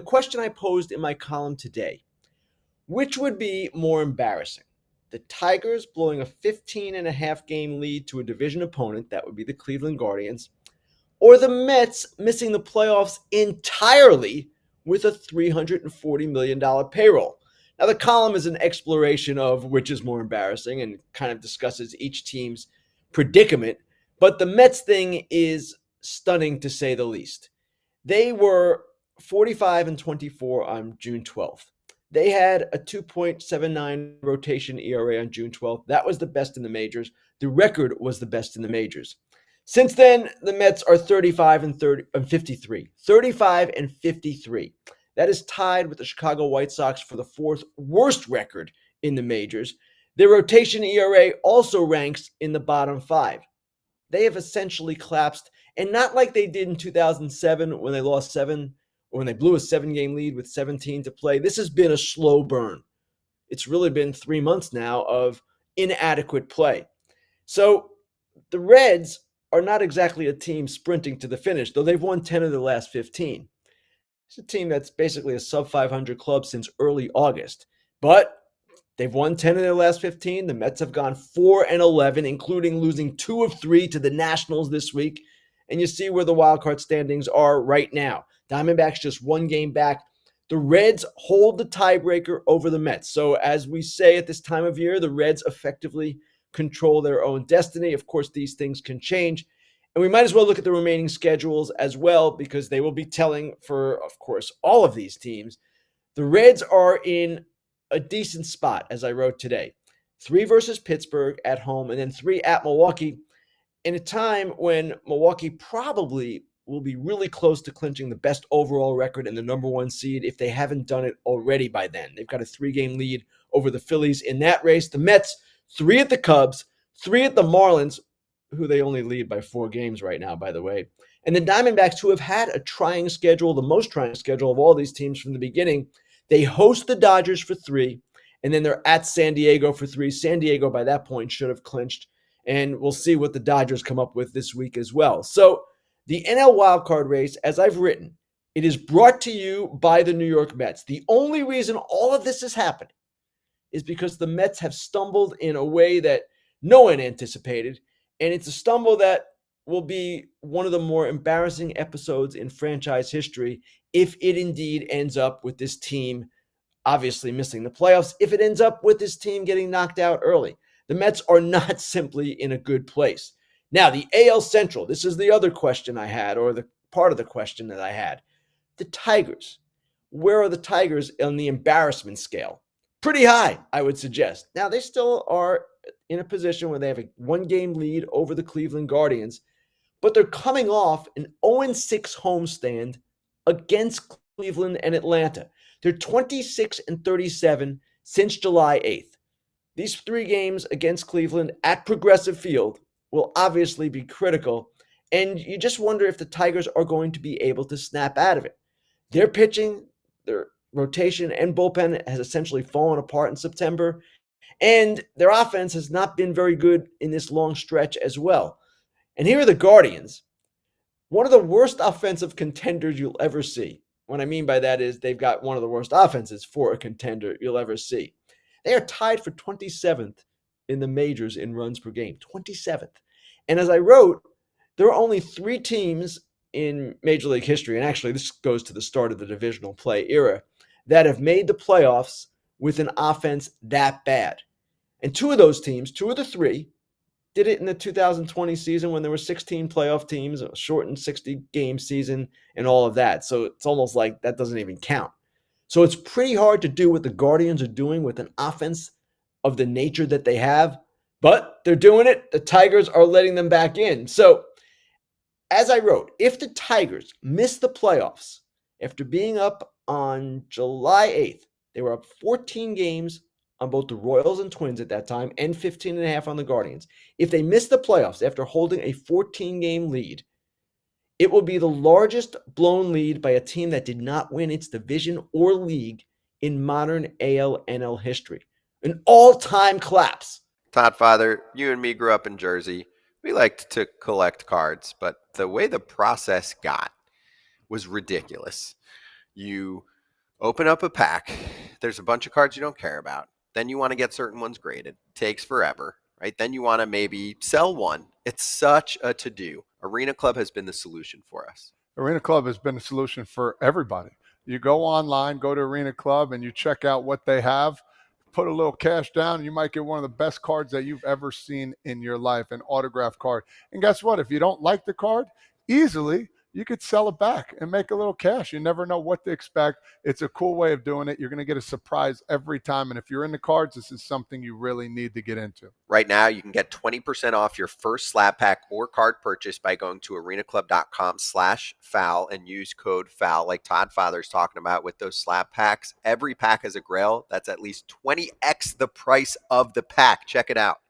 The question I posed in my column today: which would be more embarrassing? The Tigers blowing a 15 and a half game lead to a division opponent, that would be the Cleveland Guardians, or the Mets missing the playoffs entirely with a $340 million payroll? Now, the column is an exploration of which is more embarrassing and kind of discusses each team's predicament, but the Mets thing is stunning to say the least. They were 45 and 24 on June 12th. They had a 2.79 rotation ERA on June 12th. That was the best in the majors. The record was the best in the majors. Since then, the Mets are 35 and 53. 35 and 53. That is tied with the Chicago White Sox for the fourth worst record in the majors. Their rotation ERA also ranks in the bottom five. They have essentially collapsed, and not like they did in 2007 when they lost seven, or when they blew a 7-game lead with 17 to play. This has been a slow burn. It's really been 3 months now of inadequate play. So the Reds are not exactly a team sprinting to the finish, though they've won 10 of the last 15. It's a team that's basically a sub 500 club since early August. But they've won 10 of their last 15. The Mets have gone 4 and 11, including losing 2 of 3 to the Nationals this week. And you see where the wild card standings are right now. Diamondbacks just 1 game back. The Reds hold the tiebreaker over the Mets. So as we say at this time of year, the Reds effectively control their own destiny. Of course, these things can change. And we might as well look at the remaining schedules as well, because they will be telling for, of course, all of these teams. The Reds are in a decent spot, as I wrote today. 3 versus Pittsburgh at home, and then 3 at Milwaukee, in a time when Milwaukee probably will be really close to clinching the best overall record and the number 1 seed if they haven't done it already by then. They've got a 3-game lead over the Phillies in that race. The Mets, 3 at the Cubs, 3 at the Marlins, who they only lead by 4 games right now, by the way. And the Diamondbacks, who have had a trying schedule, the most trying schedule of all these teams from the beginning. They host the Dodgers for 3, and then they're at San Diego for 3. San Diego, by that point, should have clinched, and we'll see what the Dodgers come up with this week as well. So the NL wildcard race, as I've written, it is brought to you by the New York Mets. The only reason all of this has happened is because the Mets have stumbled in a way that no one anticipated, and it's a stumble that will be one of the more embarrassing episodes in franchise history if it indeed ends up with this team obviously missing the playoffs, if it ends up with this team getting knocked out early. The Mets are not simply in a good place. Now, the AL Central, this is the other question I had, or the part of the question that I had. The Tigers. Where are the Tigers on the embarrassment scale? Pretty high, I would suggest. Now, they still are in a position where they have a 1-game lead over the Cleveland Guardians, but they're coming off an 0-6 homestand against Cleveland and Atlanta. They're 26 and 37 since July 8th. These 3 games against Cleveland at Progressive Field will obviously be critical, and you just wonder if the Tigers are going to be able to snap out of it. Their pitching, their rotation, and bullpen has essentially fallen apart in September, and their offense has not been very good in this long stretch as well. And here are the Guardians, one of the worst offensive contenders you'll ever see. What I mean by that is they've got one of the worst offenses for a contender you'll ever see. They are tied for 27th in the majors in runs per game, 27th. And as I wrote, there are only 3 teams in Major League history, and actually this goes to the start of the divisional play era, that have made the playoffs with an offense that bad. And 2 of those teams, 2 of the 3, did it in the 2020 season when there were 16 playoff teams, a shortened 60-game season, and all of that. So it's almost like that doesn't even count. So it's pretty hard to do what the Guardians are doing with an offense of the nature that they have, but they're doing it. The Tigers are letting them back in. So as I wrote, if the Tigers miss the playoffs after being up on July 8th, they were up 14 games on both the Royals and Twins at that time, and 15 and a half on the Guardians. If they miss the playoffs after holding a 14-game lead, it will be the largest blown lead by a team that did not win its division or league in modern AL-NL history. An all-time collapse. Todd Father, you and me grew up in Jersey. We liked to collect cards, but the way the process got was ridiculous. You Open up a pack. There's a bunch of cards you don't care about. Then you want to get certain ones graded. Takes forever, right? Then you want to maybe sell one. It's such a to do. Arena Club has been the solution for us. Arena Club has been a solution for everybody. You go online, go to Arena Club, and you check out what they have. Put a little cash down, and you might get one of the best cards that you've ever seen in your life, an autographed card. And guess what? If you don't like the card, easily you could sell it back and make a little cash. You never know what to expect. It's a cool way of doing it. You're going to get a surprise every time. And if you're into cards, this is something you really need to get into. Right now, you can get 20% off your first slab pack or card purchase by going to arenaclub.com/foul and use code FOUL, like Todd Father's talking about with those slab packs. Every pack is a grail. That's at least 20x the price of the pack. Check it out.